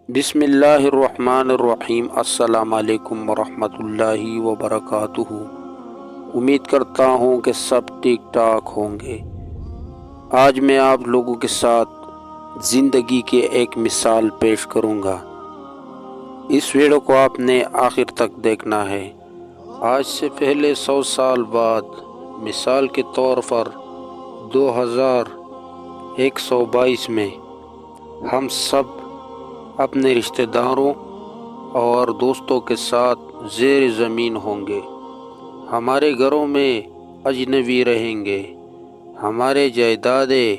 بسم اللہ الرحمن الرحیم۔ السلام علیکم ورحمۃ اللہ وبرکاتہ۔ امید کرتا ہوں کہ سب ٹھیک ٹھاک ہوں گے۔ آج میں آپ لوگوں کے ساتھ زندگی کے ایک مثال پیش کروں گا۔ اس ویڈیو کو آپ نے آخر تک دیکھنا ہے۔ آج سے پہلے 100 سال بعد، مثال کے طور پر 2122 میں، ہم سب اپنے رشتہ داروں اور دوستوں کے ساتھ زیر زمین ہوں گے۔ ہمارے گھروں میں اجنبی رہیں گے۔ ہمارے جائیدادیں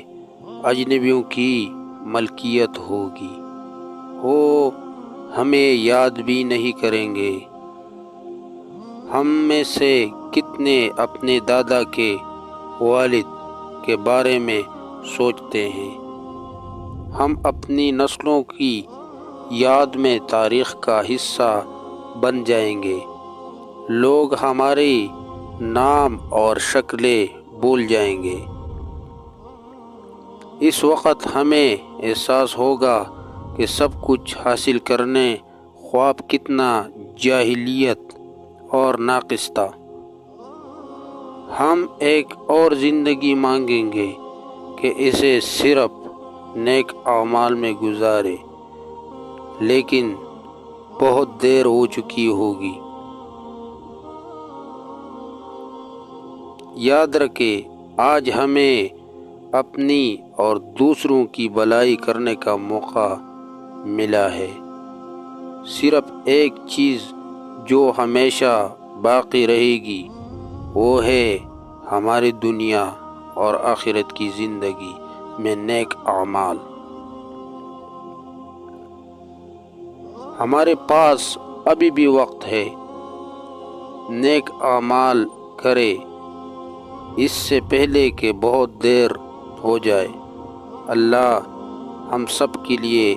اجنبیوں کی ملکیت ہوگی۔ وہ ہمیں یاد بھی نہیں کریں گے۔ ہم میں سے کتنے اپنے دادا کے والد کے بارے میں سوچتے ہیں؟ ہم اپنی نسلوں کی یاد میں تاریخ کا حصہ بن جائیں گے۔ لوگ ہماری نام اور شکلیں بھول جائیں گے۔ اس وقت ہمیں احساس ہوگا کہ سب کچھ حاصل کرنے خواب کتنا جاہلیت اور ناقص تھا۔ ہم ایک اور زندگی مانگیں گے کہ اسے صرف نیک اعمال میں گزارے، لیکن بہت دیر ہو چکی ہوگی۔ یاد رکھیں، آج ہمیں اپنی اور دوسروں کی بھلائی کرنے کا موقع ملا ہے۔ صرف ایک چیز جو ہمیشہ باقی رہے گی، وہ ہے ہماری دنیا اور آخرت کی زندگی میں نیک اعمال۔ ہمارے پاس ابھی بھی وقت ہے۔ نیک اعمال کرے اس سے پہلے کہ بہت دیر ہو جائے۔ اللہ ہم سب کے لیے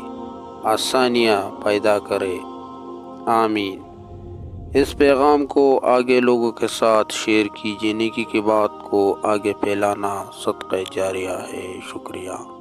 آسانیاں پیدا کرے، آمین۔ اس پیغام کو آگے لوگوں کے ساتھ شیئر کیجیے۔ نیکی کی بات کو آگے پھیلانا صدقہ جاریہ ہے۔ شکریہ۔